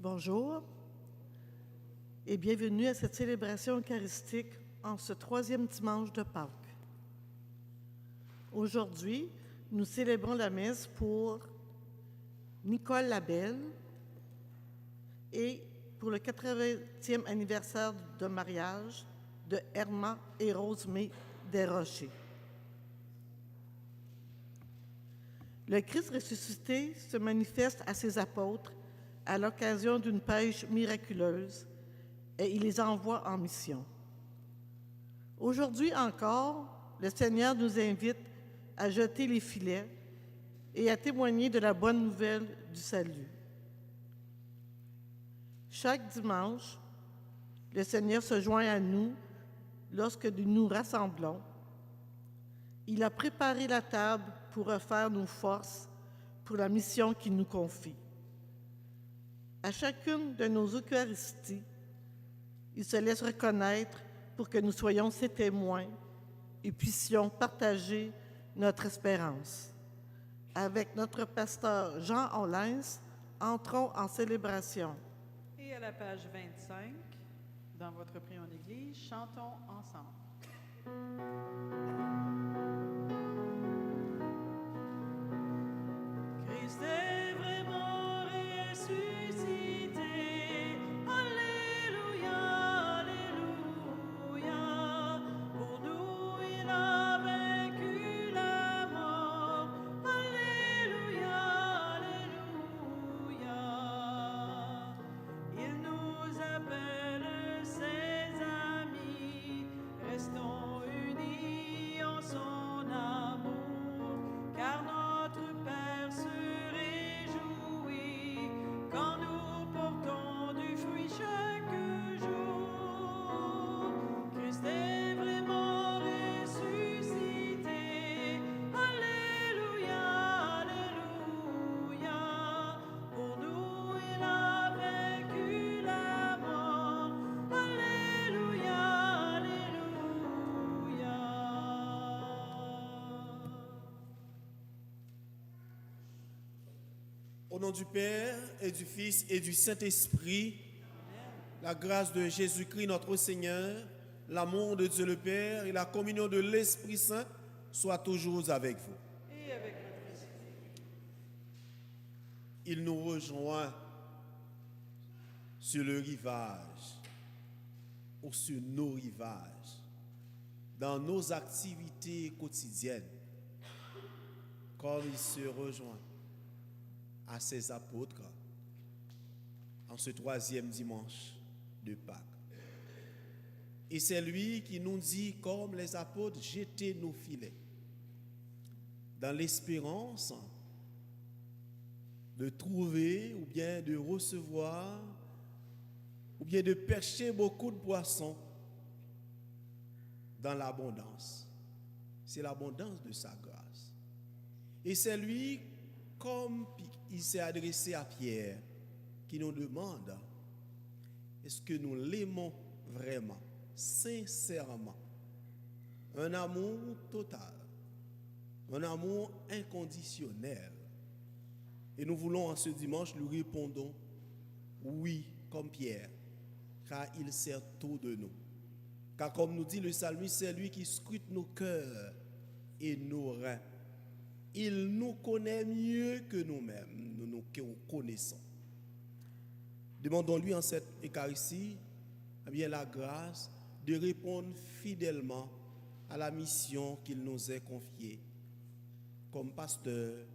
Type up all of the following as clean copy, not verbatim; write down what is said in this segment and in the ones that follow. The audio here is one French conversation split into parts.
Bonjour et bienvenue à cette célébration eucharistique en ce troisième dimanche de Pâques. Aujourd'hui, nous célébrons la messe pour Nicole Labelle et pour le 80e anniversaire de mariage de Herma et Rosemée Desrochers. Le Christ ressuscité se manifeste à ses apôtres à l'occasion d'une pêche miraculeuse et il les envoie en mission. Aujourd'hui encore, le Seigneur nous invite à jeter les filets et à témoigner de la bonne nouvelle du salut. Chaque dimanche, le Seigneur se joint à nous lorsque nous nous rassemblons. Il a préparé la table pour refaire nos forces pour la mission qu'il nous confie. À chacune de nos Eucharisties, il se laisse reconnaître pour que nous soyons ses témoins et puissions partager notre espérance. Avec notre pasteur Jean Hollins, entrons en célébration. Et à la page 25, dans votre prière en Église, chantons ensemble. Christ est vraiment ressuscité. Alléluia, Alléluia. Pour nous, il a vaincu la mort. Alléluia, Alléluia. Il nous appelle ses amis. Restons unis en son amour, car notre Père se réjouit quand nous portons du fruit chaque jour. Christ est vraiment ressuscité. Alléluia, Alléluia. Pour nous, il a vaincu la mort. Alléluia, Alléluia. Au nom du Père et du Fils et du Saint-Esprit, la grâce de Jésus-Christ notre Seigneur, l'amour de Dieu le Père et la communion de l'Esprit Saint soient toujours avec vous. Et avec votre esprit. Il nous rejoint sur le rivage ou sur nos rivages, dans nos activités quotidiennes, comme il se rejoint à ses apôtres en ce troisième dimanche de Pâques. Et c'est lui qui nous dit, comme les apôtres, jetez nos filets, dans l'espérance de trouver ou bien de recevoir ou bien de pêcher beaucoup de poissons dans l'abondance. C'est l'abondance de sa grâce. Et c'est lui, comme il s'est adressé à Pierre, qui nous demande, est-ce que nous l'aimons vraiment, sincèrement? Un amour total, un amour inconditionnel. Et nous voulons en ce dimanche lui répondre oui, comme Pierre, car il sert tout de nous. Car comme nous dit le psalmiste, c'est lui qui scrute nos cœurs et nos reins. Il nous connaît mieux que nous-mêmes, nous nous connaissons. Demandons-lui en cette Eucharistie la grâce de répondre fidèlement à la mission qu'il nous est confiée, comme pasteur,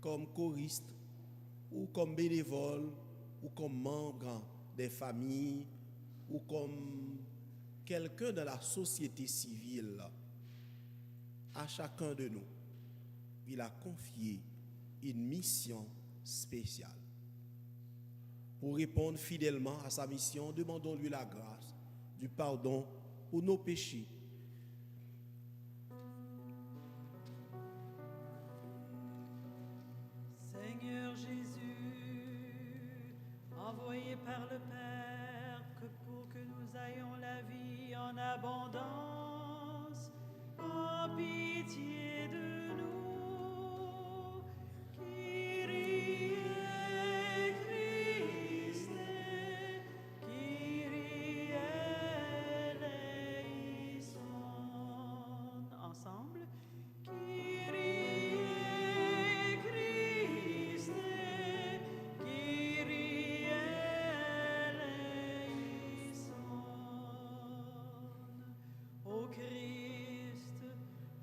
comme choriste, ou comme bénévole, ou comme membre des familles, ou comme quelqu'un de la société civile. À chacun de nous, il a confié une mission spéciale. Pour répondre fidèlement à sa mission, demandons-lui la grâce du pardon pour nos péchés. Seigneur Jésus, envoyé par le Père, que pour que nous ayons la vie en abondance, en pitié de nous. Kyrie, Christ.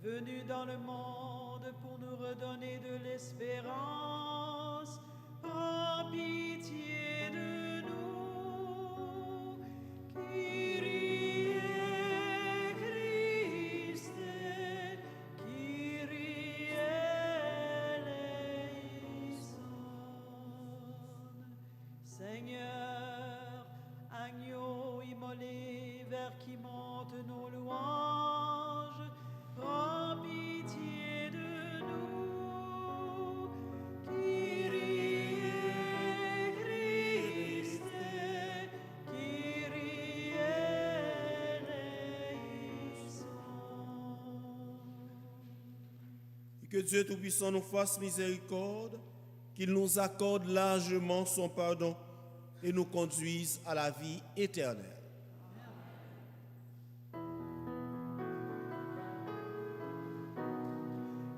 venu dans le monde pour nous redonner de l'espérance. Prends pitié de nous. Kyrie Christe, Kyrie eleison. Seigneur, agneau immolé, vers qui montent nos louanges, prends pitié de nous. Kyrie Christe, Kyrie eleison. Et que Dieu Tout-Puissant nous fasse miséricorde, qu'il nous accorde largement son pardon et nous conduise à la vie éternelle.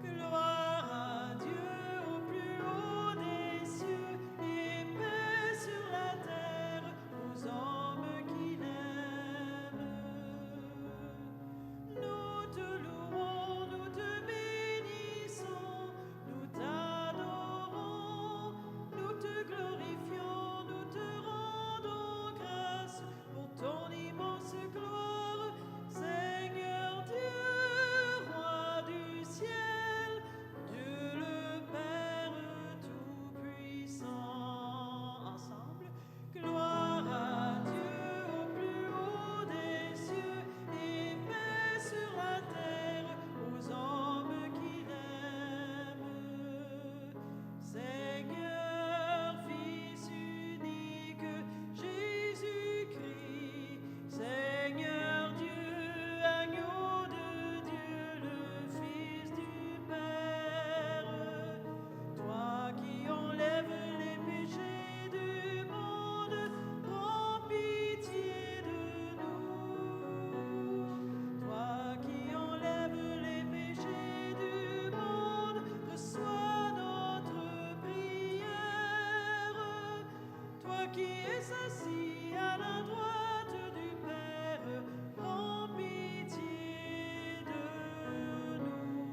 Gloire à Dieu au plus haut des cieux et paix sur la terre aux hommes qui l'aiment. Nous te louons, nous te bénissons, nous t'adorons, nous te glorifions, nous te rendons grâce pour ton immense gloire, Seigneur Dieu, Roi du ciel, Dieu le Père Tout-Puissant. Ensemble, gloire à Dieu au plus haut des cieux et paix sur la terre aux hommes qui l'aiment. Seigneur, Fils unique, Jésus-Christ, Seigneur Dieu, agneau de Dieu, le Fils du Père, toi qui enlèves les péchés du monde, prends pitié de nous. Toi qui enlèves les péchés du monde, reçois notre prière. Toi qui es assis à la droite du Père, prends pitié de nous.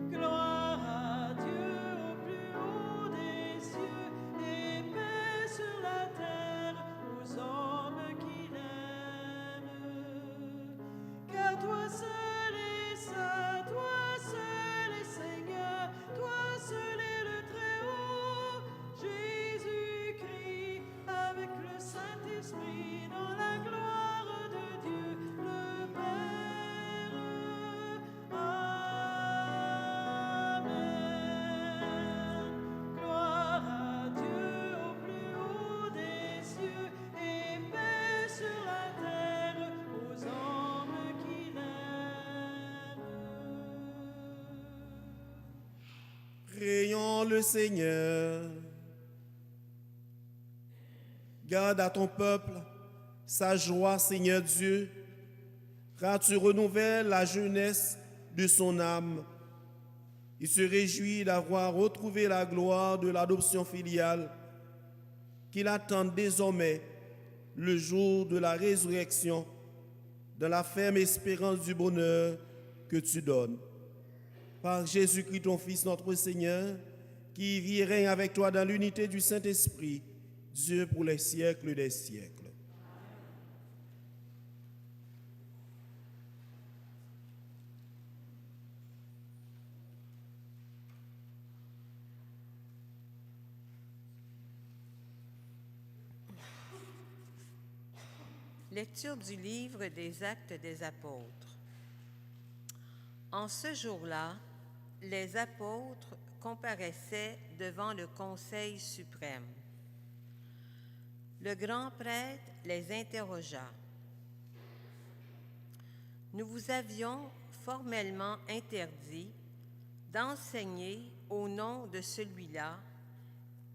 Gloire à Dieu au plus haut des cieux et paix sur la terre aux hommes qui l'aiment. Car toi seul est saint, toi seul est Seigneur, toi seul est le Très-Haut, Jésus-Christ, avec le Saint-Esprit, dans la gloire de Dieu le Père. Amen. Gloire à Dieu au plus haut des cieux et paix sur la terre aux hommes qui l'aiment. Prions le Seigneur. Garde à ton peuple sa joie, Seigneur Dieu, car tu renouvelles la jeunesse de son âme. Il se réjouit d'avoir retrouvé la gloire de l'adoption filiale, qu'il attend désormais le jour de la résurrection, dans la ferme espérance du bonheur que tu donnes. Par Jésus-Christ, ton Fils, notre Seigneur, qui vit et règne avec toi dans l'unité du Saint-Esprit, Dieu pour les siècles des siècles. Lecture du livre des Actes des Apôtres. En ce jour-là, les apôtres comparaissaient devant le Conseil suprême. Le grand prêtre les interrogea. « Nous vous avions formellement interdit d'enseigner au nom de celui-là,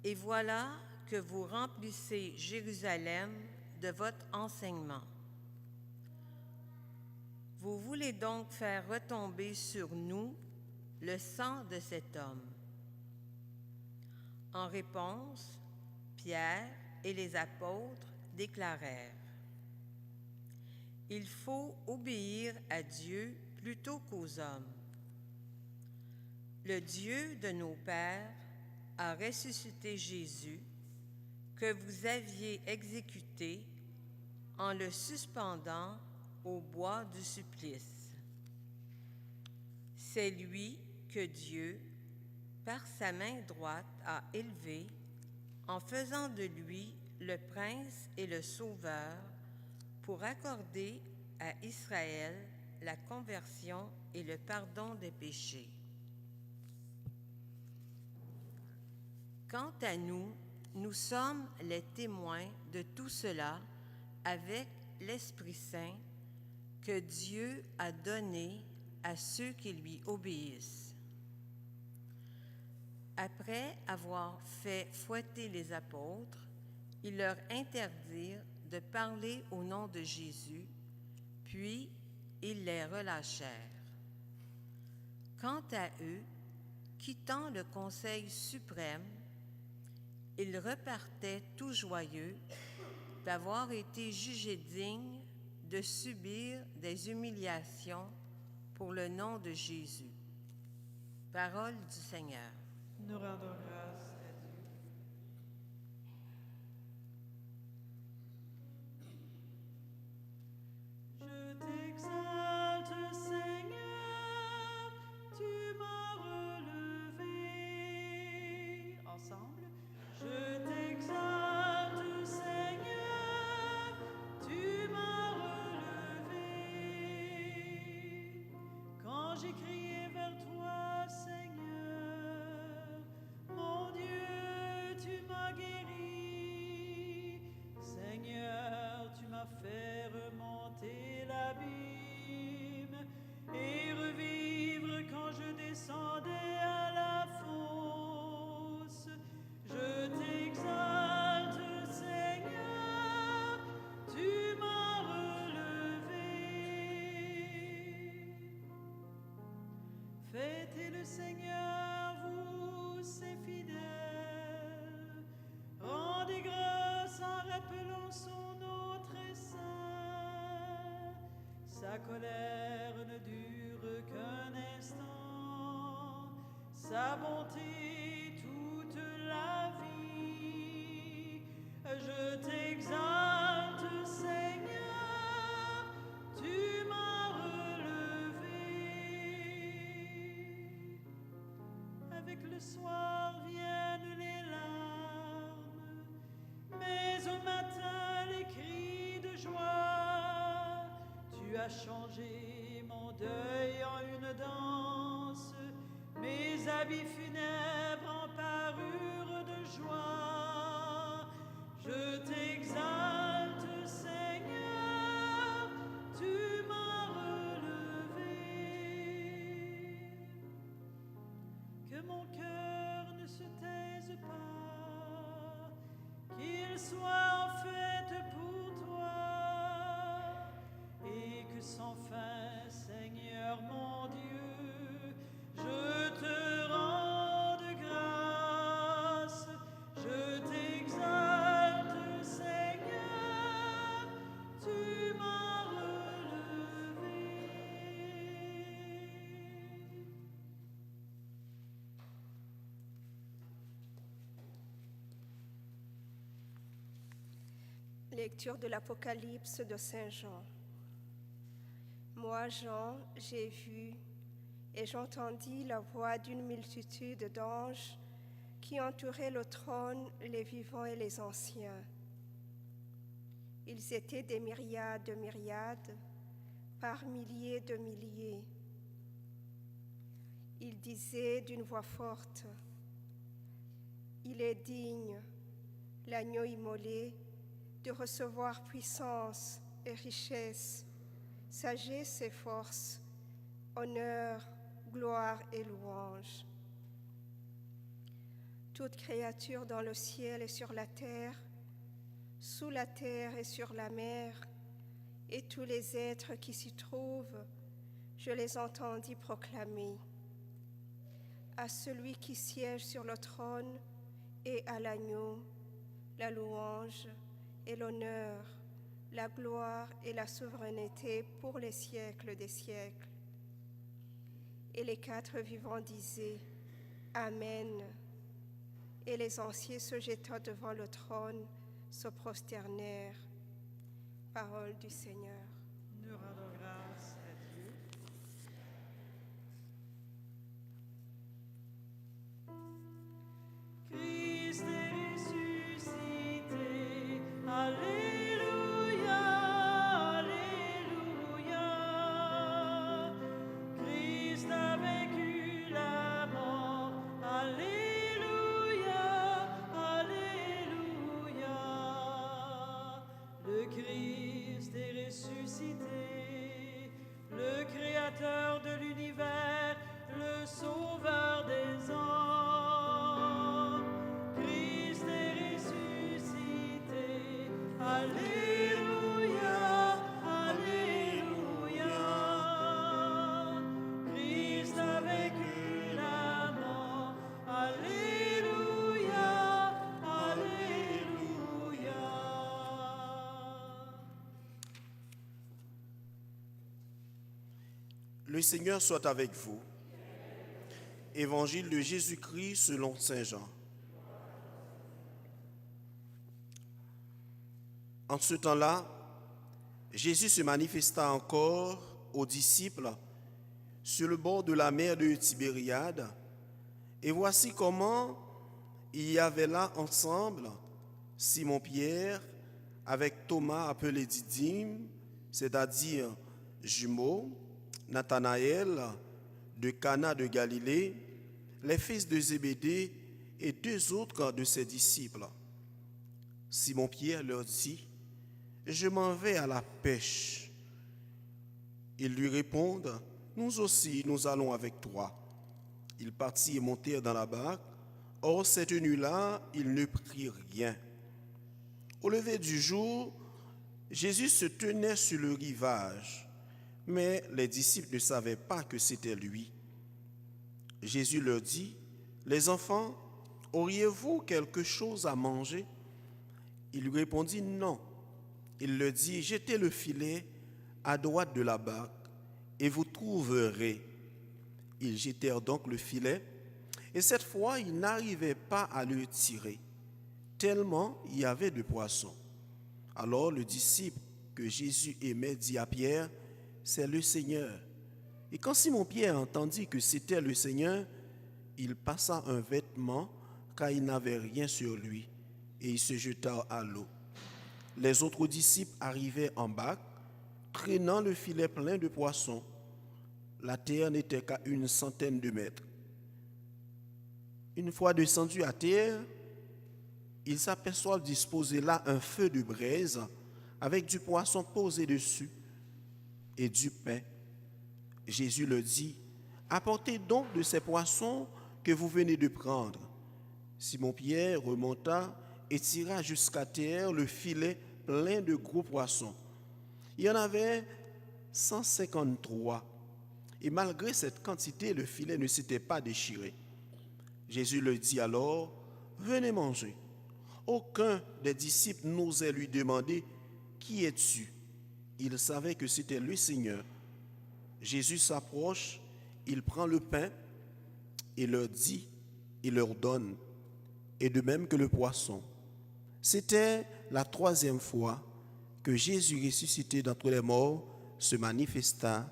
et voilà que vous remplissez Jérusalem de votre enseignement. Vous voulez donc faire retomber sur nous le sang de cet homme. » En réponse, Pierre et les apôtres déclarèrent : « Il faut obéir à Dieu plutôt qu'aux hommes. Le Dieu de nos pères a ressuscité Jésus, que vous aviez exécuté en le suspendant au bois du supplice. C'est lui que Dieu, par sa main droite, a élevé, en faisant de lui le prince et le sauveur, pour accorder à Israël la conversion et le pardon des péchés. Quant à nous, nous sommes les témoins de tout cela avec l'Esprit Saint que Dieu a donné à ceux qui lui obéissent. Après avoir fait fouetter les apôtres, ils leur interdirent de parler au nom de Jésus, puis ils les relâchèrent. Quant à eux, quittant le Conseil suprême, ils repartaient tout joyeux d'avoir été jugés dignes de subir des humiliations pour le nom de Jésus. Parole du Seigneur. Nous rendons grâce à Dieu. Je t'exalte, Seigneur, tu m'as relevé. Ensemble. Je t'exalte, Seigneur, tu m'as relevé. Quand j'ai crié vers toi, Seigneur, mon Dieu, tu m'as guéri. Seigneur, tu m'as fait remonter l'abîme et revivre quand je descendais à la fosse. Je t'exalte, Seigneur, tu m'as relevé. Fêtez le Seigneur, vous, ses fidèles. Rendez grâce en rappelant son nom très saint. Sa colère ne dure qu'un instant, sa bonté toute la vie. Je t'exalte, Seigneur, tu m'as relevé. Avec le soir viennent les larmes, mais au matin les cris de joie. Tu as changé mon deuil en une danse, mes habits funèbres en parure de joie. Je t'exalte, Seigneur, tu m'as relevé. Que mon cœur ne se taise pas, qu'il soit en fête pour toi, et que sans fin, Seigneur mon Dieu, je te rende grâce. Je t'exalte, Seigneur, tu m'as relevé. Lecture de l'Apocalypse de Saint Jean. Moi, Jean, j'ai vu et j'entendis la voix d'une multitude d'anges qui entouraient le trône, les vivants et les anciens. Ils étaient des myriades de myriades, par milliers de milliers. Ils disaient d'une voix forte, « Il est digne, l'agneau immolé, de recevoir puissance et richesse, sagesse et force, honneur, gloire et louange. » Toute créature dans le ciel et sur la terre, sous la terre et sur la mer, et tous les êtres qui s'y trouvent, je les entendis proclamer. À celui qui siège sur le trône et à l'agneau, la louange et l'honneur, la gloire et la souveraineté pour les siècles des siècles. Et les 4 vivants disaient « Amen ». Et les anciens se jetant devant le trône, se prosternèrent. Parole du Seigneur. Nous rendons grâce à Dieu. Christ est ressuscité. Alléluia, Alléluia. Christ a vaincu la mort. Alléluia, Alléluia. Le Christ est ressuscité, le Créateur de l'univers, le Sauveur des hommes. Christ est ressuscité, Alléluia, Alléluia. Christ a vaincu la mort, Alléluia, Alléluia. Le Seigneur soit avec vous. Évangile de Jésus-Christ selon Saint Jean. En ce temps-là, Jésus se manifesta encore aux disciples sur le bord de la mer de Tibériade. Et voici comment il y avait là ensemble Simon-Pierre avec Thomas appelé Didyme, c'est-à-dire jumeaux, Nathanaël de Cana de Galilée, les fils de Zébédée et 2 autres de ses disciples. Simon-Pierre leur dit, « Je m'en vais à la pêche. » Ils lui répondent, « Nous aussi, nous allons avec toi. » Ils partirent et montèrent dans la barque. Or, cette nuit-là, ils ne prirent rien. Au lever du jour, Jésus se tenait sur le rivage, mais les disciples ne savaient pas que c'était lui. Jésus leur dit, « Les enfants, auriez-vous quelque chose à manger ?» Il lui répondit, « Non. » Il leur dit, « Jetez le filet à droite de la barque, et vous trouverez. » Ils jetèrent donc le filet, et cette fois, ils n'arrivaient pas à le tirer, tellement il y avait de poissons. Alors le disciple que Jésus aimait dit à Pierre, « C'est le Seigneur. » Et quand Simon-Pierre entendit que c'était le Seigneur, il passa un vêtement, car il n'avait rien sur lui, et il se jeta à l'eau. Les autres disciples arrivaient en barque, traînant le filet plein de poissons. La terre n'était qu'à 100 mètres. Une fois descendus à terre, ils s'aperçoivent disposer là un feu de braise avec du poisson posé dessus et du pain. Jésus leur dit, « Apportez donc de ces poissons que vous venez de prendre. » Simon-Pierre remonta et tira jusqu'à terre le filet plein de gros poissons. Il y en avait 153. Et malgré cette quantité, le filet ne s'était pas déchiré. Jésus leur dit alors, « Venez manger. » Aucun des disciples n'osait lui demander, « Qui es-tu » Il savait que c'était le Seigneur. Jésus s'approche, il prend le pain et leur dit, il leur donne, et de même que le poisson. C'était la 3e fois que Jésus, ressuscité d'entre les morts, se manifesta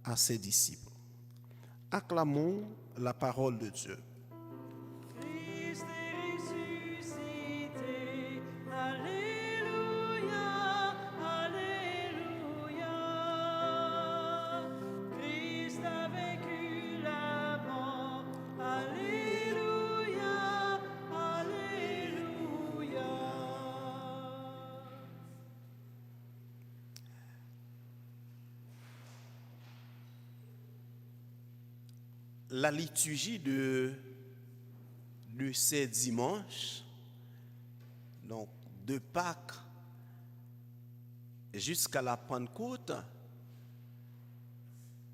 à ses disciples. Acclamons la parole de Dieu. Christ est ressuscité, Alléluia, Alléluia. Christ a vaincu la mort, Alléluia, Alléluia. La liturgie de ces dimanches, donc de Pâques jusqu'à la Pentecôte,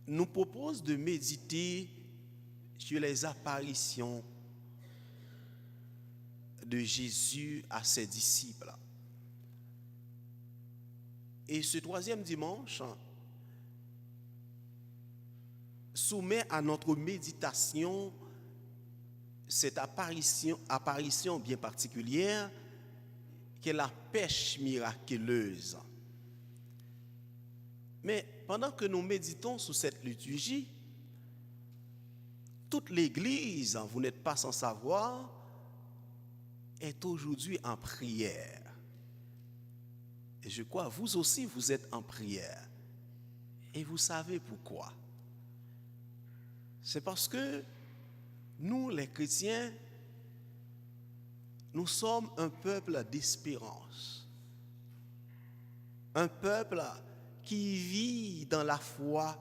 nous propose de méditer sur les apparitions de Jésus à ses disciples. Et ce 3e dimanche soumet à notre méditation cette apparition bien particulière qu'est la pêche miraculeuse. Mais pendant que nous méditons sur cette liturgie, toute l'Église, vous n'êtes pas sans savoir, est aujourd'hui en prière. Et je crois, vous aussi, vous êtes en prière. Et vous savez pourquoi. C'est parce que nous, les chrétiens, nous sommes un peuple d'espérance. Un peuple qui vit dans la foi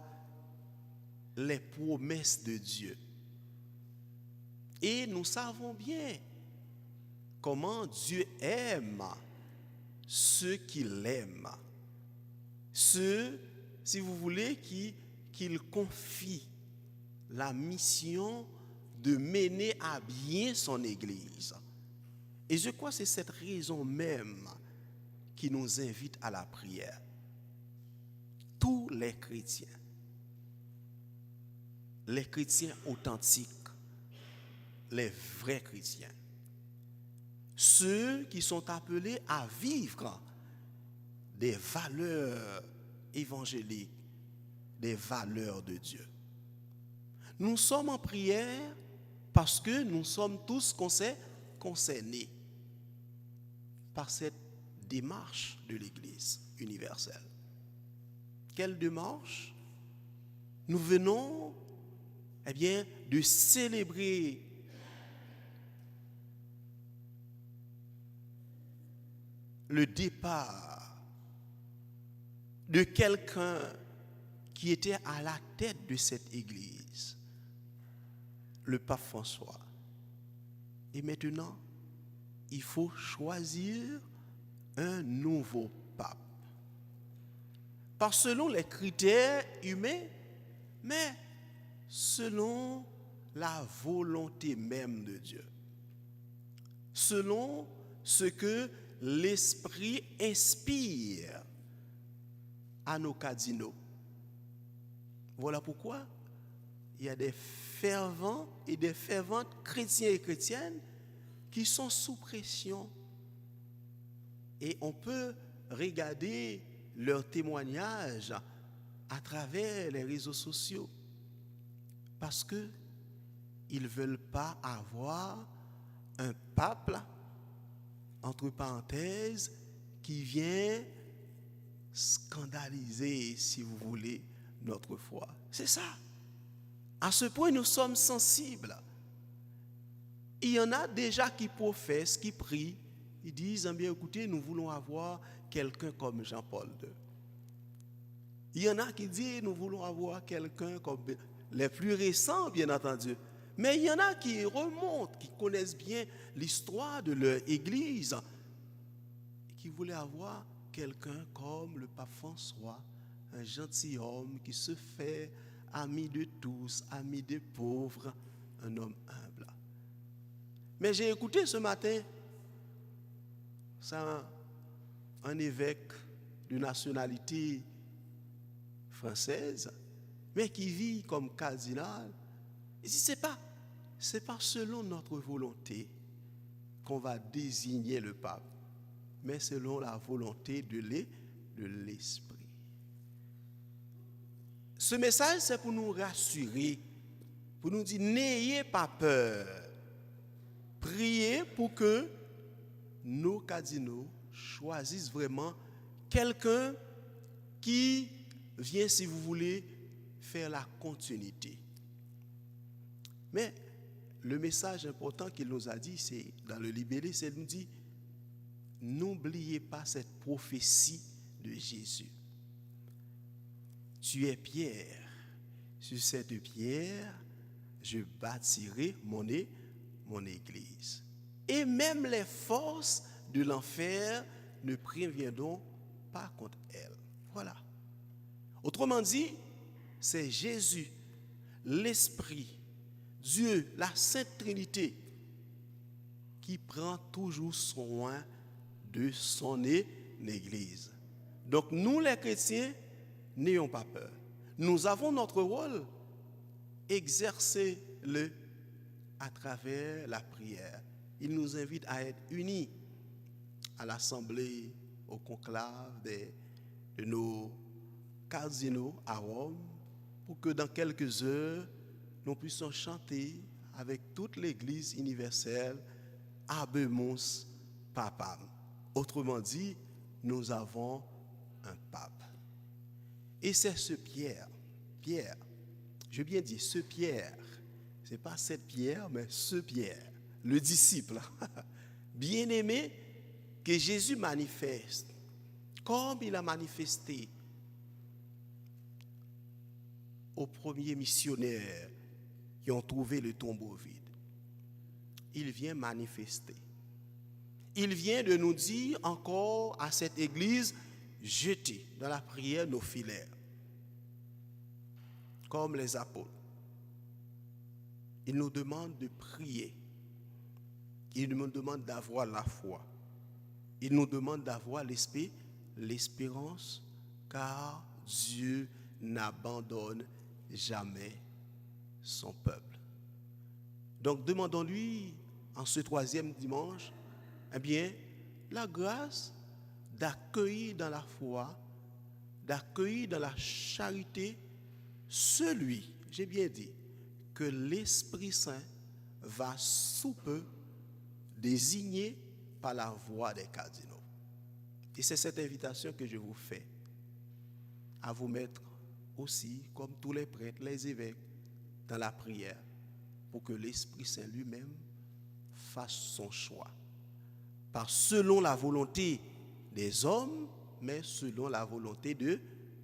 les promesses de Dieu. Et nous savons bien comment Dieu aime ceux qu'il aime. Ceux, si vous voulez, qu'il confie la mission de mener à bien son Église. Et je crois que c'est cette raison même qui nous invite à la prière. Tous les chrétiens authentiques, les vrais chrétiens, ceux qui sont appelés à vivre des valeurs évangéliques, des valeurs de Dieu. Nous sommes en prière parce que nous sommes tous concernés par cette démarche de l'Église universelle. Quelle démarche? Nous venons, de célébrer le départ de quelqu'un qui était à la tête de cette Église, le pape François. Et maintenant, il faut choisir un nouveau pape. Pas selon les critères humains, mais selon la volonté même de Dieu. Selon ce que l'Esprit inspire à nos cardinaux. Voilà pourquoi il y a des fervents et des ferventes chrétiens et chrétiennes qui sont sous pression. Et on peut regarder leurs témoignages à travers les réseaux sociaux parce qu'ils ne veulent pas avoir un pape, entre parenthèses, qui vient scandaliser, si vous voulez, notre foi. C'est ça. À ce point, nous sommes sensibles. Il y en a déjà qui professent, qui prient, ils disent, écoutez, nous voulons avoir quelqu'un comme Jean-Paul II. Il y en a qui disent, nous voulons avoir quelqu'un comme les plus récents, bien entendu. Mais il y en a qui remontent, qui connaissent bien l'histoire de leur Église, et qui voulaient avoir quelqu'un comme le pape François, un gentilhomme qui se fait ami de tous, ami des pauvres, un homme humble. Mais j'ai écouté ce matin un évêque de nationalité française, mais qui vit comme cardinal. Il dit, c'est pas selon notre volonté qu'on va désigner le pape, mais selon la volonté de l'Esprit. Ce message, c'est pour nous rassurer, pour nous dire, n'ayez pas peur. Priez pour que nos cardinaux choisissent vraiment quelqu'un qui vient, si vous voulez, faire la continuité. Mais le message important qu'il nous a dit, c'est dans le libellé, c'est de nous dire, n'oubliez pas cette prophétie de Jésus. Tu es pierre, sur cette pierre, je bâtirai mon Église. Et même les forces de l'enfer ne préviendront pas contre elle. Voilà. Autrement dit, c'est Jésus, l'Esprit, Dieu, la Sainte Trinité, qui prend toujours soin de son Église. Donc nous les chrétiens, n'ayons pas peur. Nous avons notre rôle exercez-le à travers la prière. Il nous invite à être unis à l'assemblée, au conclave de nos cardinaux à Rome, pour que dans quelques heures, nous puissions chanter avec toute l'Église universelle Habemus Papam. Autrement dit, nous avons un pape. Et c'est ce Pierre, je veux bien dire ce Pierre, ce n'est pas cette Pierre, mais ce Pierre, le disciple, bien-aimé, que Jésus manifeste, comme il a manifesté aux premiers missionnaires qui ont trouvé le tombeau vide. Il vient manifester. Il vient de nous dire encore à cette église, jetez dans la prière nos filaires, comme les apôtres. Il nous demande de prier. Il nous demande d'avoir la foi. Il nous demande d'avoir l'espérance, car Dieu n'abandonne jamais son peuple. Donc demandons-lui en ce 3e dimanche, eh bien, la grâce d'accueillir dans la foi, d'accueillir dans la charité celui, j'ai bien dit, que l'Esprit Saint va sous peu désigner par la voix des cardinaux. Et c'est cette invitation que je vous fais à vous mettre aussi, comme tous les prêtres, les évêques, dans la prière, pour que l'Esprit Saint lui-même fasse son choix. Pas selon la volonté des hommes, mais selon la volonté de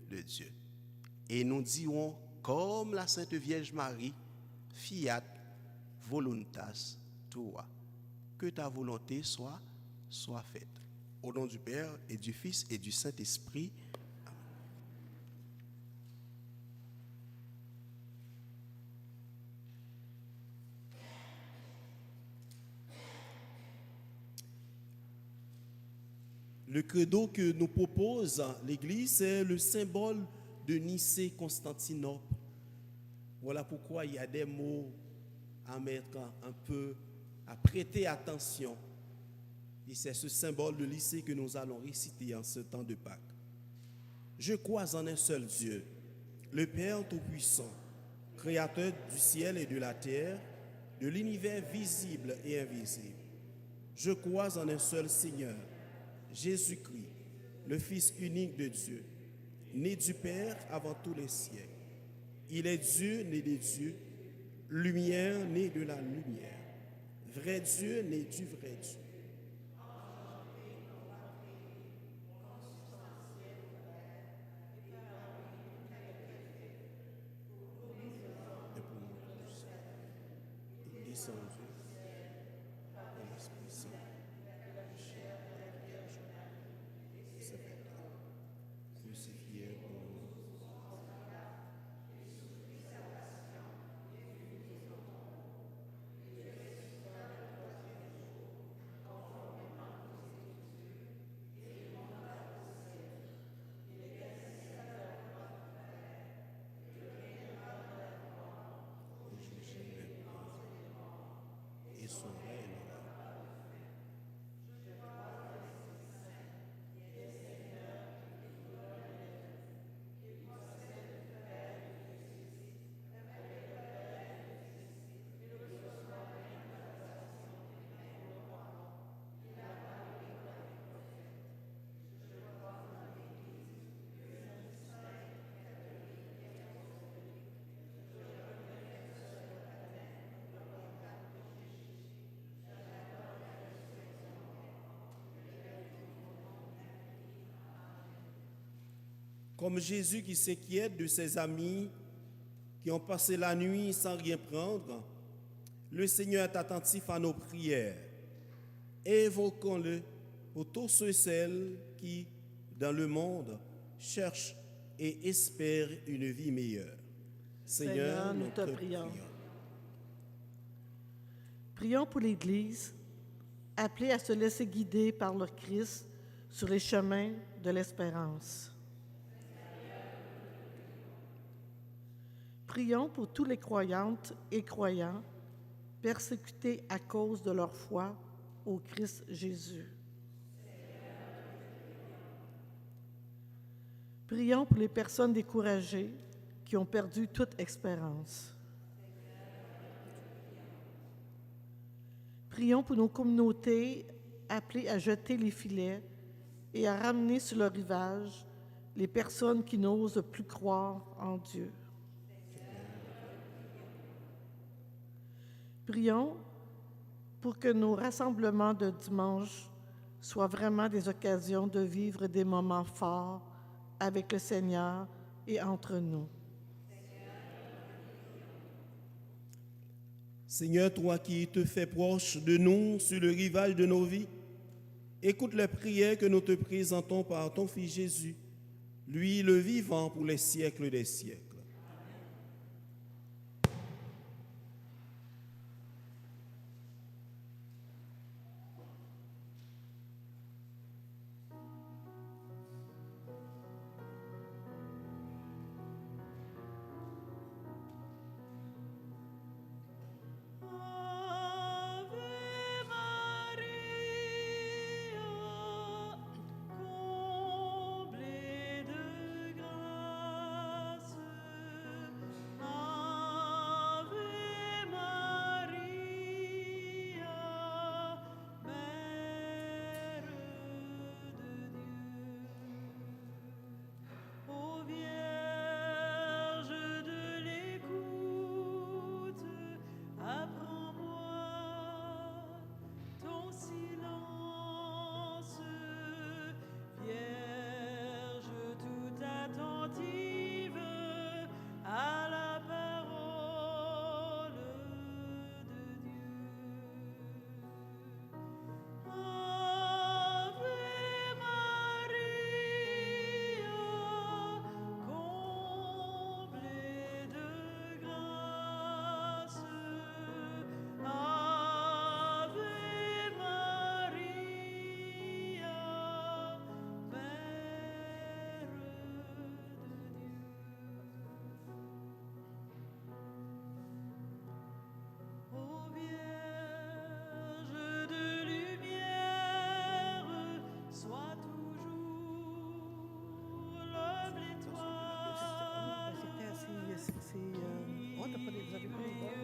Dieu. Et nous dirons, comme la Sainte Vierge Marie, fiat voluntas tua, que ta volonté soit faite. Au nom du Père et du Fils et du Saint-Esprit. Le credo que nous propose l'Église, c'est le symbole de Nicée-Constantinople. Voilà pourquoi il y a des mots à mettre un peu, à prêter attention. Et c'est ce symbole de Nicée que nous allons réciter en ce temps de Pâques. Je crois en un seul Dieu, le Père Tout-Puissant, Créateur du ciel et de la terre, de l'univers visible et invisible. Je crois en un seul Seigneur, Jésus-Christ, le Fils unique de Dieu, né du Père avant tous les siècles. Il est Dieu né des dieux, lumière né de la lumière, vrai Dieu né du vrai Dieu. Comme Jésus qui s'inquiète de ses amis qui ont passé la nuit sans rien prendre, le Seigneur est attentif à nos prières. Évoquons-le pour tous ceux et celles qui, dans le monde, cherchent et espèrent une vie meilleure. Seigneur, nous te prions. Prions pour l'Église, appelée à se laisser guider par le Christ sur les chemins de l'espérance. Prions pour tous les croyantes et croyants persécutés à cause de leur foi au Christ Jésus. Prions pour les personnes découragées qui ont perdu toute espérance. Prions pour nos communautés appelées à jeter les filets et à ramener sur le rivage les personnes qui n'osent plus croire en Dieu. Prions pour que nos rassemblements de dimanche soient vraiment des occasions de vivre des moments forts avec le Seigneur et entre nous. Seigneur, toi qui te fais proche de nous sur le rivage de nos vies, écoute les prières que nous te présentons par ton Fils Jésus, lui le vivant pour les siècles des siècles.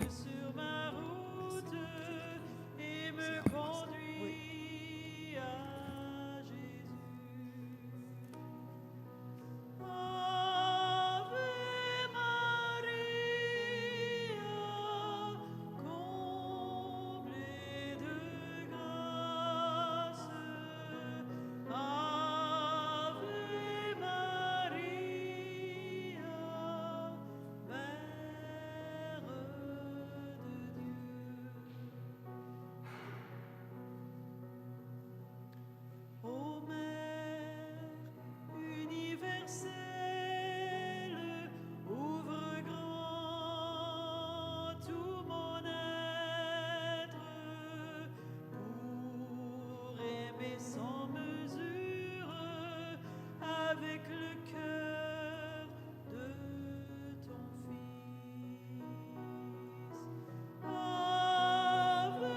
Sur ma route et me conduit à Jésus. Ave Maria, comblée de grâce. Ave Maria, Mère de Dieu. Ô Mère universelle, ouvre grand tout mon être pour aimer sans mesure avec le cœur de ton Fils. Ave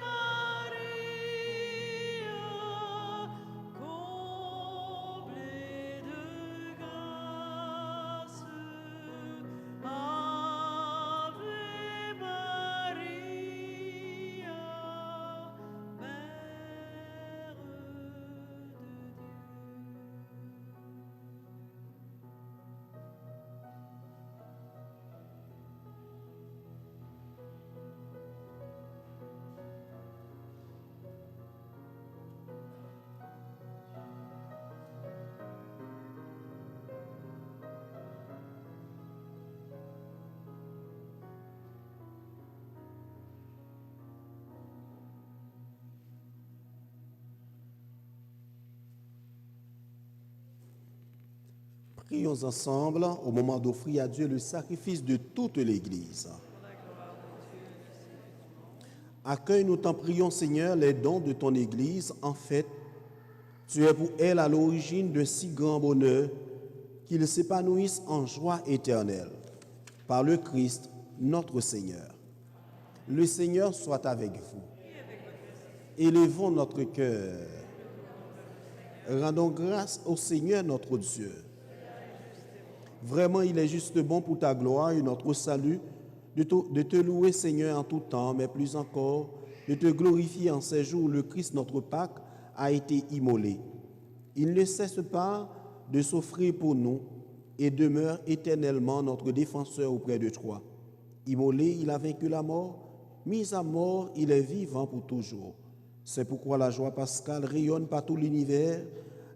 Maria, comblée de grâce. Ave Maria, Mère de Dieu. Prions ensemble au moment d'offrir à Dieu le sacrifice de toute l'Église. Accueille, nous t'en prions, Seigneur, les dons de ton Église. En fait, tu es pour elle à l'origine d'un si grand bonheur qu'ils s'épanouissent en joie éternelle. par le Christ notre Seigneur. Le Seigneur soit avec vous. Élevons notre cœur. Rendons grâce au Seigneur notre Dieu. Vraiment, il est juste bon pour ta gloire et notre salut de te louer, Seigneur, en tout temps, mais plus encore, de te glorifier en ces jours où le Christ, notre Pâque, a été immolé. Il ne cesse pas de s'offrir pour nous et demeure éternellement notre défenseur auprès de toi. Immolé, il a vaincu la mort. Mis à mort, il est vivant pour toujours. C'est pourquoi la joie pascale rayonne par tout l'univers,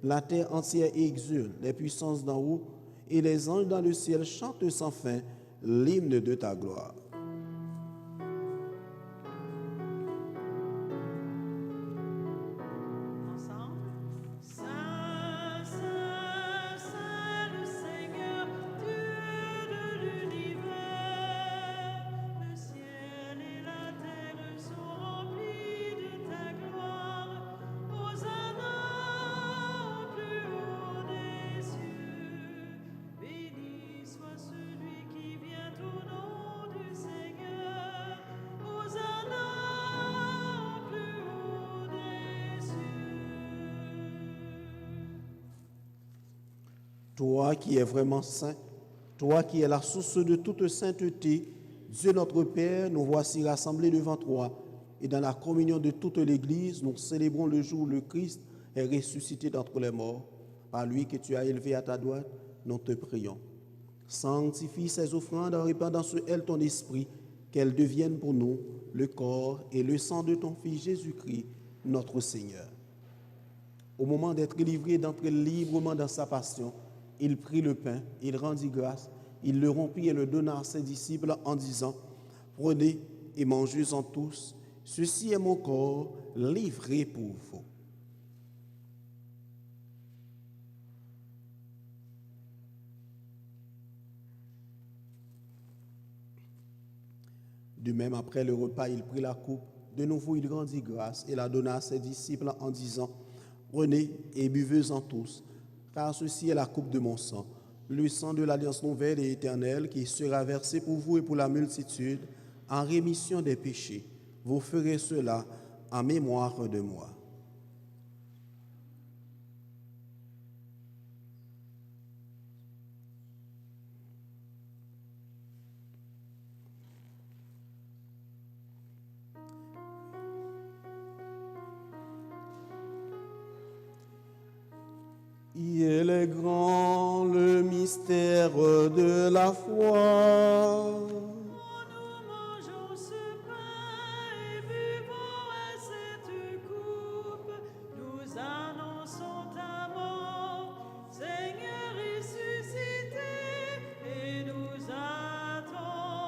la terre entière exulte, les puissances d'en haut et les anges dans le ciel chantent sans fin l'hymne de ta gloire. Ensemble. Saint, Saint, Saint, le Seigneur, Dieu de l'univers. Le ciel et la terre sont remplis de ta gloire. Hosanna au plus haut des cieux. Béni soit celui qui vient au nom du Seigneur. Hosanna au plus haut des cieux. Toi qui es vraiment saint, toi qui es la source de toute sainteté, Dieu notre Père, nous voici rassemblés devant toi. Et dans la communion de toute l'Église, nous célébrons le jour où le Christ est ressuscité d'entre les morts. Par lui que tu as élevé à ta droite, nous te prions. Sanctifie ces offrandes en répandant sur elles ton esprit, qu'elles deviennent pour nous le corps et le sang de ton Fils Jésus-Christ, notre Seigneur. Au moment d'être livré et d'entrer librement dans sa passion, il prit le pain, il rendit grâce, il le rompit et le donna à ses disciples en disant, « Prenez et mangez-en tous, ceci est mon corps livré pour vous. » De même, après le repas, il prit la coupe. De nouveau, il rendit grâce et la donna à ses disciples en disant, « Prenez et buvez-en tous, car ceci est la coupe de mon sang, le sang de l'alliance nouvelle et éternelle qui sera versé pour vous et pour la multitude en rémission des péchés. Vous ferez cela en mémoire de moi. » Il est grand le mystère de la foi. Nous mangeons ce pain et buvons à cette coupe. Nous annonçons ta mort, Seigneur ressuscité, et nous attendons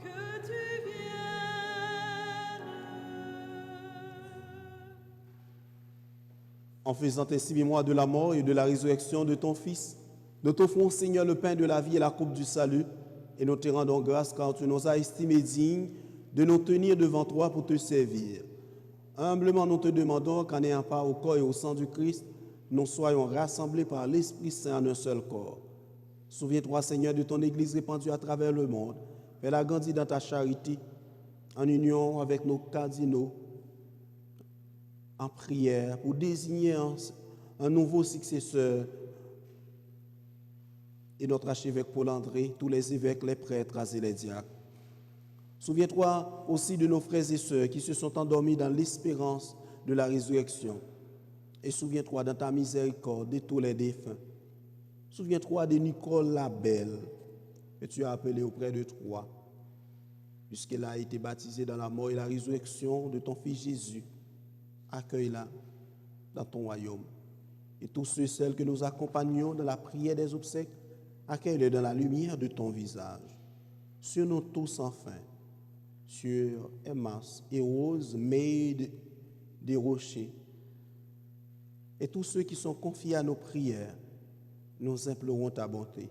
que tu viennes. En faisant ainsi mémoire de la mort et de la résurrection de ton Fils, nous t'offrons, Seigneur, le pain de la vie et la coupe du salut, et nous te rendons grâce car tu nous as estimés dignes de nous tenir devant toi pour te servir. Humblement, nous te demandons qu'en ayant part au corps et au sang du Christ, nous soyons rassemblés par l'Esprit Saint en un seul corps. Souviens-toi, Seigneur, de ton Église répandue à travers le monde. Fais-la grandir dans ta charité, en union avec nos cardinaux, en prière pour désigner un nouveau successeur et notre archevêque Paul-André, tous les évêques, les prêtres et les diacres. Souviens-toi aussi de nos frères et sœurs qui se sont endormis dans l'espérance de la résurrection. Et souviens-toi dans ta miséricorde de tous les défunts. Souviens-toi de Nicole la Belle que tu as appelée auprès de toi, puisqu'elle a été baptisée dans la mort et la résurrection de ton Fils Jésus. Accueille-la dans ton royaume. Et tous ceux et celles que nous accompagnons dans la prière des obsèques, accueille-les dans la lumière de ton visage. Sur nous tous enfin, sur Emmaus et Rose, made des rochers, et tous ceux qui sont confiés à nos prières, nous implorons ta bonté.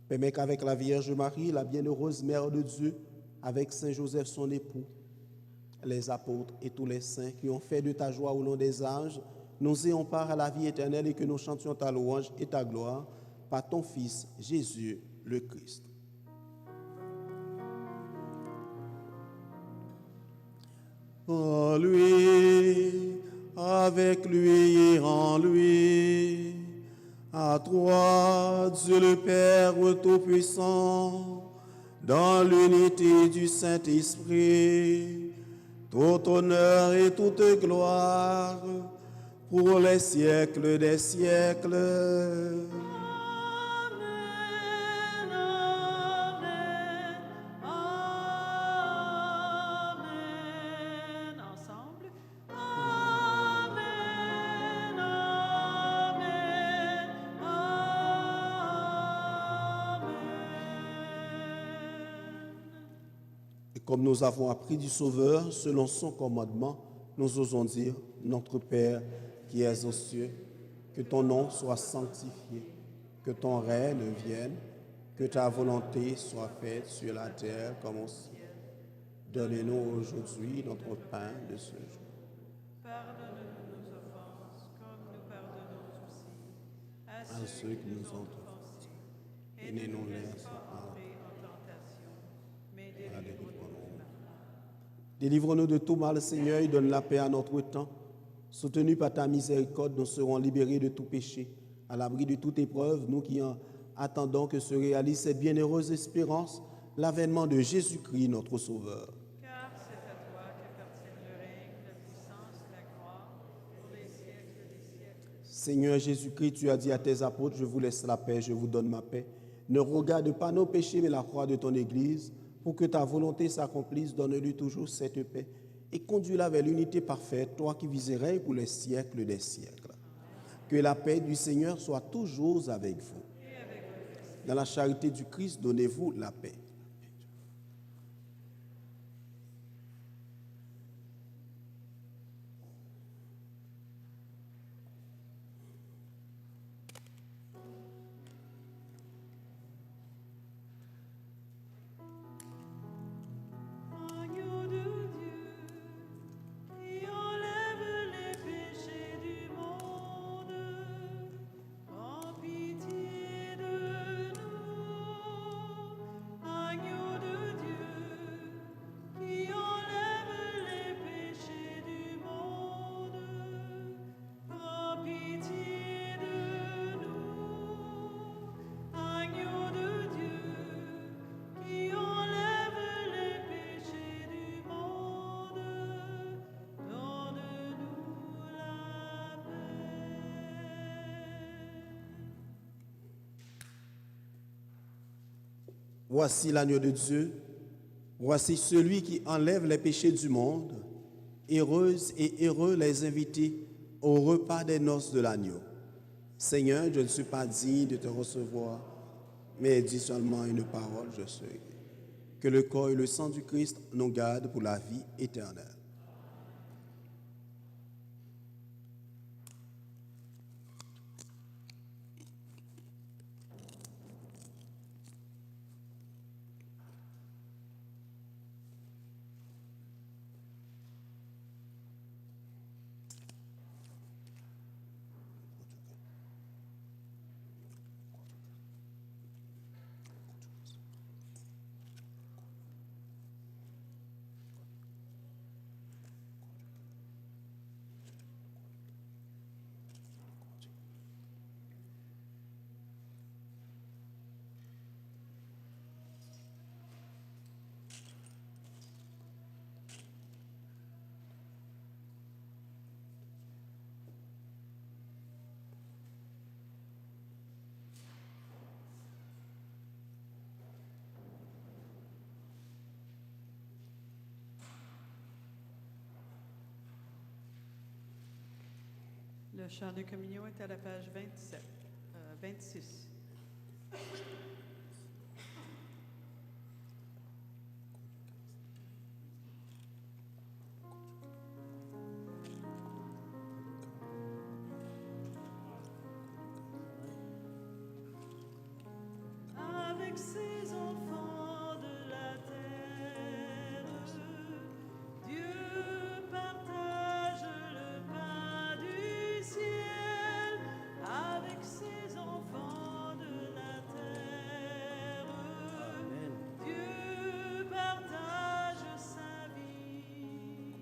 Permets qu'avec la Vierge Marie, la bienheureuse Mère de Dieu, avec Saint Joseph son époux, les apôtres et tous les saints qui ont fait de ta joie au long des âges, nous ayons part à la vie éternelle et que nous chantions ta louange et ta gloire par ton Fils Jésus le Christ. En lui, avec lui et en lui, à toi, Dieu le Père Tout-Puissant, dans l'unité du Saint-Esprit, tout honneur et toute gloire pour les siècles des siècles. Amen, amen, amen. Ensemble. Amen, amen, amen. Et comme nous avons appris du Sauveur selon son commandement, nous osons dire, notre Père qui es aux cieux, que ton nom soit sanctifié, que ton règne vienne, que ta volonté soit faite sur la terre comme au ciel. Donne-nous aujourd'hui notre pain de ce jour. Pardonne-nous nos offenses, comme nous pardonnons aussi à À ceux qui nous ont offensés, et ne nous laisse pas entrer en tentation, mais délivre-nous. Délivre-nous de tout mal, Seigneur, et donne la paix à notre temps. Soutenus par ta miséricorde, nous serons libérés de tout péché, à l'abri de toute épreuve, nous qui en attendons que se réalise cette bienheureuse espérance, l'avènement de Jésus-Christ, notre Sauveur. car c'est à toi qu'appartiennent le règne, la puissance, la gloire, pour les siècles des siècles. Seigneur Jésus-Christ, tu as dit à tes apôtres, je vous laisse la paix, je vous donne ma paix. Ne regarde pas nos péchés, mais la croix de ton Église. Pour que ta volonté s'accomplisse, donne-lui toujours cette paix et conduis-la vers l'unité parfaite, toi qui vis et règnes pour les siècles des siècles. Que la paix du Seigneur soit toujours avec vous. Dans la charité du Christ, donnez-vous la paix. Agneau de Dieu, qui enlève les péchés du monde, prends pitié de nous. Agneau de Dieu, qui enlève les péchés du monde, prends pitié de nous. Agneau de Dieu, qui enlève les péchés du monde, donne-nous la paix. Voici l'agneau de Dieu, voici celui qui enlève les péchés du monde. Heureuses et heureux les invités au repas des noces de l'agneau. Seigneur, je ne suis pas digne de te recevoir, mais dis seulement une parole, je serai. Que le corps et le sang du Christ nous gardent pour la vie éternelle. Le chant de communion est à la page 26. Avec ses enfants de la terre, Dieu partage le pain du ciel. Avec ses enfants de la terre, Dieu partage sa vie.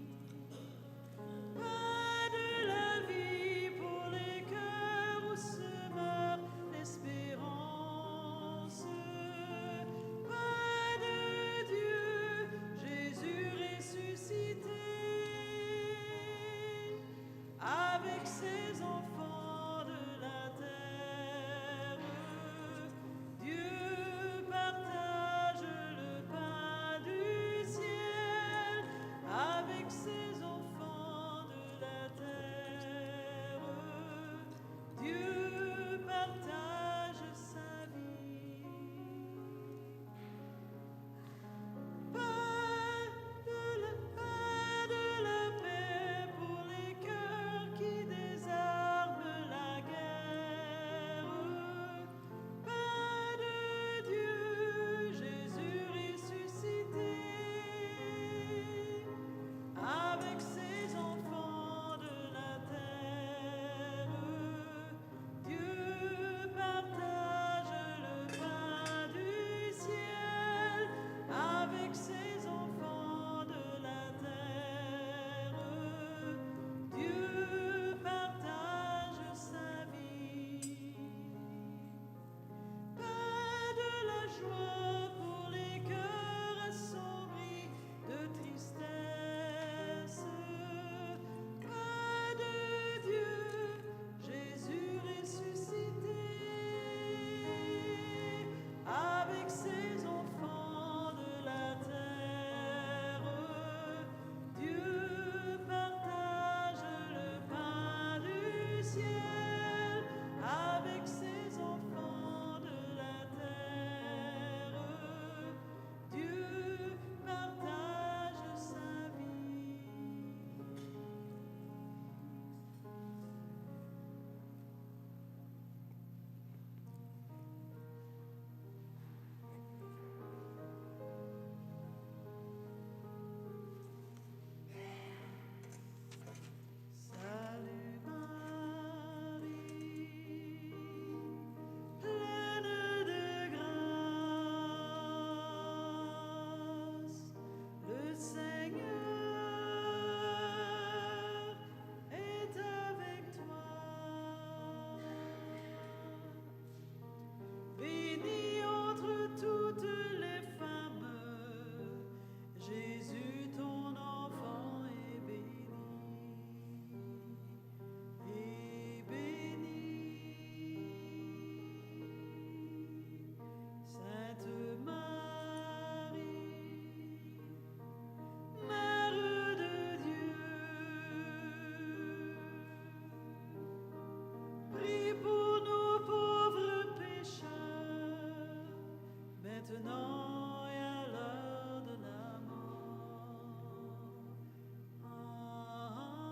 maintenant et à l'heure de la mort.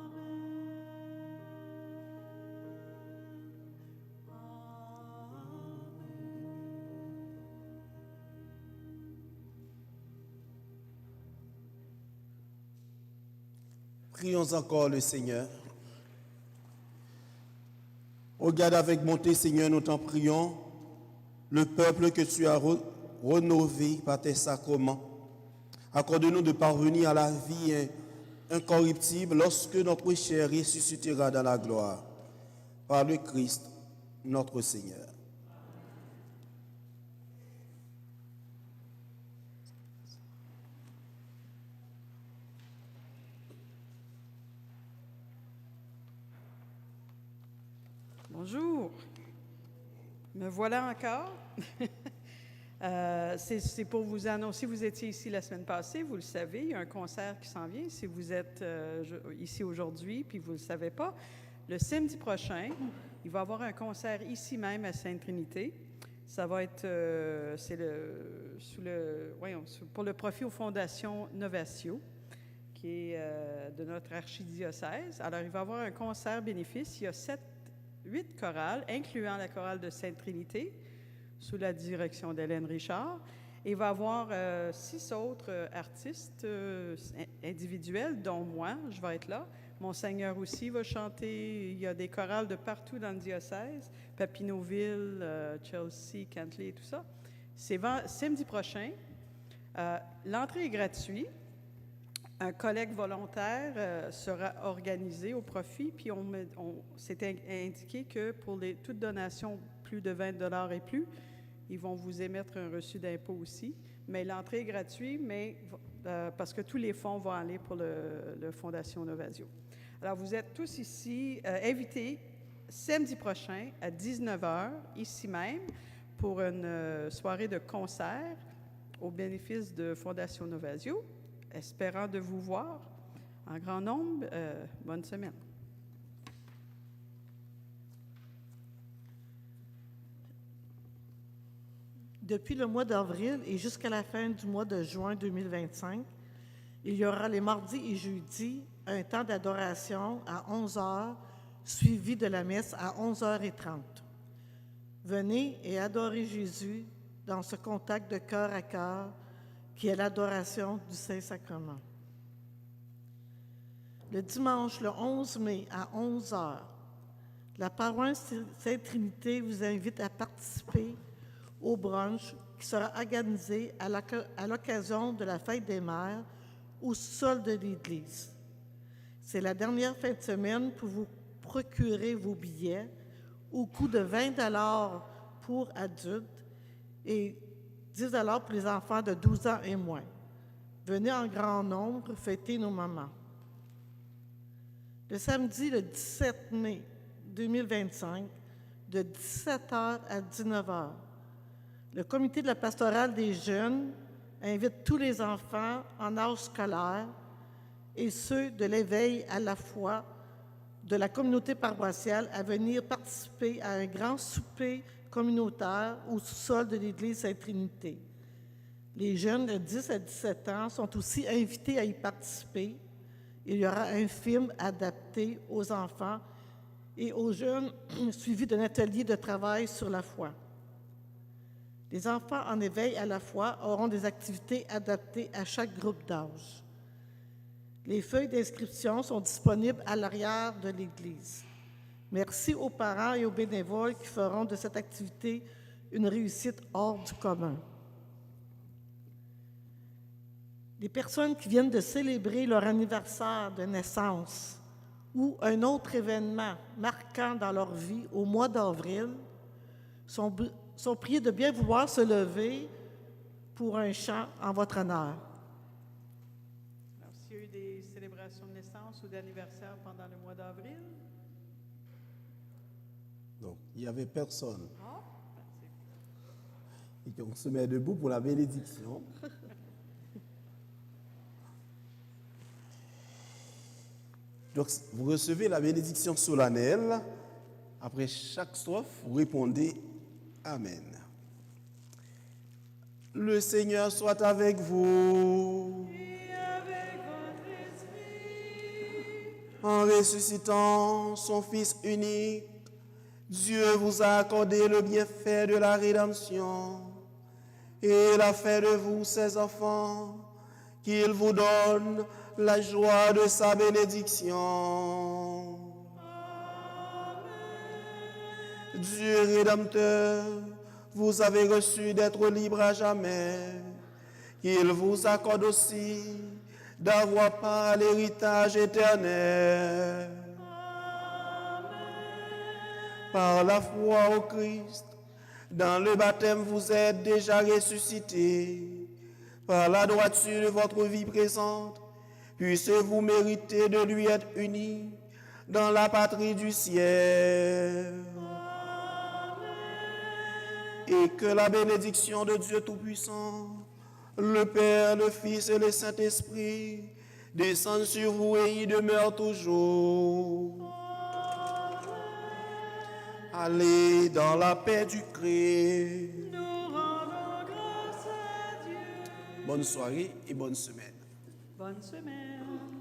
Amen. Prions encore le Seigneur. Regarde avec bonté, Seigneur, nous t'en prions, le peuple que tu as rénové par tes sacrements. Accorde-nous de parvenir à la vie incorruptible lorsque notre chair ressuscitera dans la gloire. Par le Christ, notre Seigneur. Bonjour, me voilà encore. C'est pour vous annoncer, vous étiez ici la semaine passée, vous le savez, il y a un concert qui s'en vient. Si vous êtes ici aujourd'hui puis vous ne le savez pas, le samedi prochain, il va y avoir un concert ici même à Sainte-Trinité. Ça va être pour le profit aux fondations Novatio, qui est de notre archidiocèse. Alors, il va y avoir un concert bénéfice. Il y a 8 chorales, incluant la chorale de Sainte-Trinité, sous la direction d'Hélène Richard. Et il va y avoir 6 autres artistes individuels, dont moi, je vais être là. Monseigneur aussi va chanter. Il y a des chorales de partout dans le diocèse, Papineauville, Chelsea, Cantley, tout ça. C'est samedi prochain. L'entrée est gratuite. Un collecte volontaire sera organisé au profit, puis on s'est indiqué que pour toute donation plus de 20 $ et plus, ils vont vous émettre un reçu d'impôt aussi. Mais l'entrée est gratuite, parce que tous les fonds vont aller pour le Fondation Novatio. Alors, vous êtes tous ici invités samedi prochain à 19h, ici même, pour une soirée de concert au bénéfice de Fondation Novatio. Espérant de vous voir en grand nombre. Bonne semaine. Depuis le mois d'avril et jusqu'à la fin du mois de juin 2025, il y aura les mardis et jeudis un temps d'adoration à 11h, suivi de la messe à 11h30. Venez et adorez Jésus dans ce contact de cœur à cœur qui est l'adoration du Saint-Sacrement. Le dimanche, le 11 mai, à 11h, la paroisse Sainte-Trinité vous invite à participer au brunch qui sera organisé à l'occasion de la Fête des Mères au sol de l'Église. C'est la dernière fin de semaine pour vous procurer vos billets au coût de 20 $ pour adultes et 10 $ pour les enfants de 12 ans et moins. Venez en grand nombre fêter nos mamans. Le samedi, le 17 mai 2025, de 17h à 19h, le comité de la pastorale des jeunes invite tous les enfants en âge scolaire et ceux de l'éveil à la foi de la communauté paroissiale à venir participer à un grand souper communautaire au sous-sol de l'Église Sainte-Trinité. Les jeunes de 10 à 17 ans sont aussi invités à y participer. Il y aura un film adapté aux enfants et aux jeunes, suivi d'un atelier de travail sur la foi. Les enfants en éveil à la foi auront des activités adaptées à chaque groupe d'âge. Les feuilles d'inscription sont disponibles à l'arrière de l'Église. Merci aux parents et aux bénévoles qui feront de cette activité une réussite hors du commun. Les personnes qui viennent de célébrer leur anniversaire de naissance ou un autre événement marquant dans leur vie au mois d'avril sont priées de bien vouloir se lever pour un chant en votre honneur. Alors, s'il y a eu des célébrations de naissance ou d'anniversaire pendant le mois d'avril? Donc, il n'y avait personne. Et on se met debout pour la bénédiction. Donc, vous recevez la bénédiction solennelle. Après chaque strophe, vous répondez Amen. Le Seigneur soit avec vous. Et avec votre esprit. En ressuscitant son Fils unique, Dieu vous a accordé le bienfait de la rédemption. Et il a fait de vous ses enfants, qu'il vous donne la joie de sa bénédiction. Dieu Rédempteur, vous avez reçu d'être libre à jamais. Il vous accorde aussi d'avoir part à l'héritage éternel. Par la foi au Christ, dans le baptême vous êtes déjà ressuscités. Par la droiture de votre vie présente, puissiez-vous mériter de lui être unis dans la patrie du ciel. Et que la bénédiction de Dieu Tout-Puissant, le Père, le Fils et le Saint-Esprit descendent sur vous et y demeurent toujours. Allez dans la paix du Christ. Nous rendons grâce à Dieu. Bonne soirée et bonne semaine. Bonne semaine.